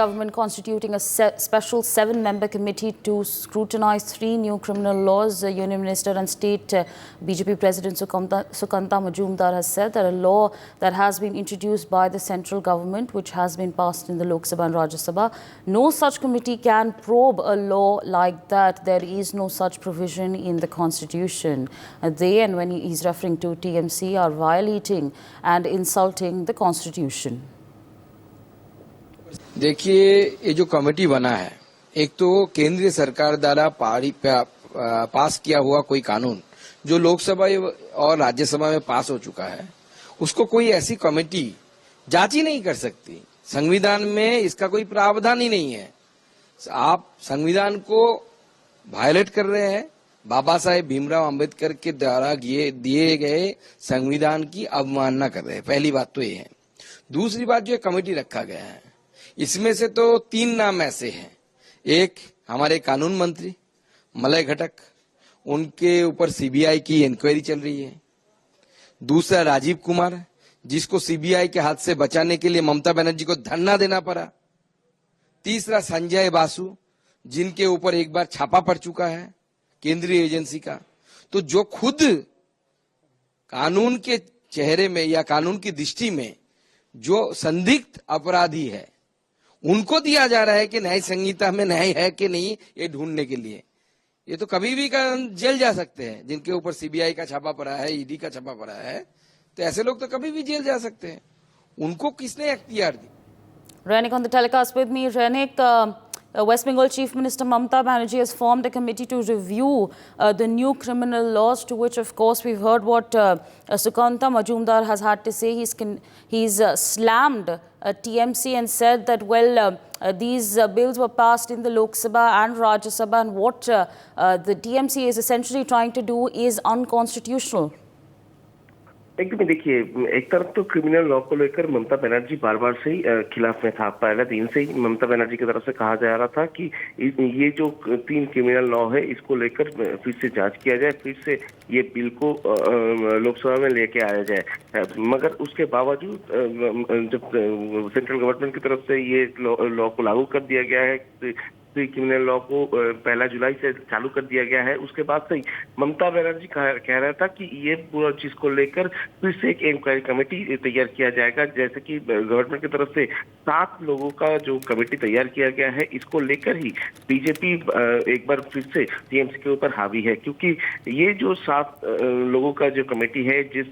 government constituting a special 7-member committee to scrutinize 3 new criminal laws. Union Minister and State BJP President Sukanta Majumdar has said that a law that has been introduced by the central government, which has been passed in the Lok Sabha and Rajya Sabha, no such committee can probe a law like that. There is no such provision in the constitution. They, and when he is referring to TMC, are violating and insulting the constitution. देखिए, ये जो committee बना है, एक तो केंद्रीय सरकार द्वारा पास किया हुआ कोई कानून जो लोकसभा और राज्यसभा में पास हो चुका है, उसको कोई ऐसी कमेटी जांच ही नहीं कर सकती। संविधान में इसका कोई प्रावधान ही नहीं है। आप संविधान को वायलेट कर रहे हैं। बाबा साहेब भीमराव अंबेडकर के द्वारा दिए गए संविधान की अवमानना कर रहे हैं। पहली बात तो ये है। दूसरी बात, जो कमेटी रखा गया है, इसमें से तो 3 नाम ऐसे हैं। एक हमारे कानून मंत्री मलय घटक, उनके ऊपर सीबीआई की इंक्वायरी चल रही है। दूसरा राजीव कुमार, जिसको सीबीआई के हाथ से बचाने के लिए ममता बनर्जी को धरना देना पड़ा। तीसरा संजय बासु, जिनके ऊपर एक बार छापा पड़ चुका है केंद्रीय एजेंसी का। तो जो खुद कानून के चेहरे में या कानून की दृष्टि में जो संदिग्ध अपराधी है, उनको दिया जा रहा है कि न्याय संहिता में न्याय है कि नहीं, ये ढूंढने के लिए। ये तो कभी भी जेल जा सकते हैं। जिनके ऊपर सीबीआई का छापा पड़ा है, ईडी का छापा पड़ा है, तो ऐसे लोग तो कभी भी जेल जा सकते हैं। उनको किसने अख्तियार दी? Renik on the telecast with me. Renik, West Bengal Chief Minister Mamata Banerjee has formed a committee to review the new criminal laws, to which, of course, we've heard what Sukanta Majumdar has had to say. He's slammed TMC and said that, well, these bills were passed in the Lok Sabha and Rajya Sabha, and what the TMC is essentially trying to do is unconstitutional. एकदम देखिए, एक तरफ तो criminal law को लेकर ममता बनर्जी बार बार से ही खिलाफ में था। पहले दिन से ही ममता बनर्जी की तरफ से कहा जा रहा था कि ये जो 3 क्रिमिनल लॉ है, इसको लेकर फिर से जांच किया जाए, फिर से ये बिल को लोकसभा में लेके आया जाए। मगर उसके बावजूद जब सेंट्रल गवर्नमेंट की तरफ से ये लॉ को लागू कर दिया गया है, क्रिमिनल लॉ को 1 जुलाई से चालू कर दिया गया है, उसके बाद से ही ममता बनर्जी कह रहा था कि ये पूरा चीज को लेकर फिर से एक इंक्वायरी कमेटी तैयार किया जाएगा। जैसे कि गवर्नमेंट की तरफ से 7 लोगों का जो कमेटी तैयार किया गया है, इसको लेकर ही बीजेपी एक बार फिर से टीएमसी के ऊपर हावी है। क्योंकि ये जो 7 लोगों का जो कमेटी है, जिस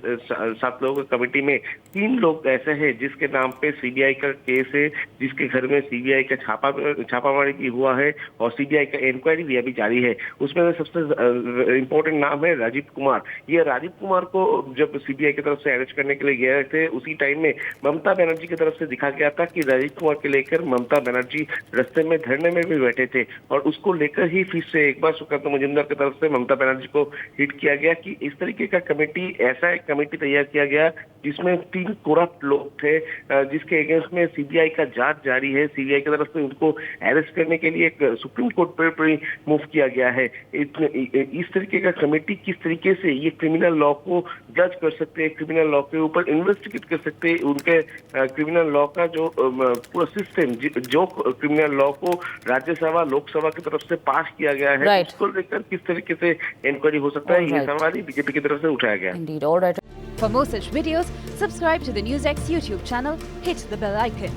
7 लोगों की कमेटी में 3 लोग ऐसे हैं जिसके नाम पे सीबीआई का केस है, जिसके घर में सीबीआई का छापामारी भी हुआ है और सीबीआई का इंक्वायरी भी अभी जारी है। उसमें सबसे इंपॉर्टेंट नाम है राजीव कुमार। ये राजीव कुमार को जब सीबीआई की तरफ से अरेस्ट करने के लिए गए थे, उसी टाइम में ममता बनर्जी की तरफ से दिखा गया था कि राजीव कुमार के लेकर ममता बनर्जी रास्ते में धरने में भी बैठे थे, और उसको लेकर ही फिर से एक बार सुकांत मजूमदार की तरफ से ममता बनर्जी को हिट किया गया कि इस तरीके का कमेटी, ऐसा एक कमेटी तैयार किया गया जिसमें 3 करप्ट लोग थे, जिसके अगेंस्ट में सीबीआई का जांच जारी है। सीबीआई की तरफ से उनको अरेस्ट करने के लिए एक सुप्रीम कोर्ट पर मूव किया गया है। इस तरीके का कमेटी किस तरीके से ये क्रिमिनल लॉ को जज कर सकते हैं, क्रिमिनल लॉ के ऊपर इन्वेस्टिगेट कर सकते हैं, उनके क्रिमिनल लॉ का जो पूरा सिस्टम, जो क्रिमिनल लॉ को राज्यसभा लोकसभा की तरफ से पास किया गया है, उसको लेकर किस तरीके से इंक्वायरी हो सकता है, ये सवाल ही बीजेपी की तरफ से उठाया गया। For more such videos, subscribe to the NewsX YouTube channel, hit the bell icon.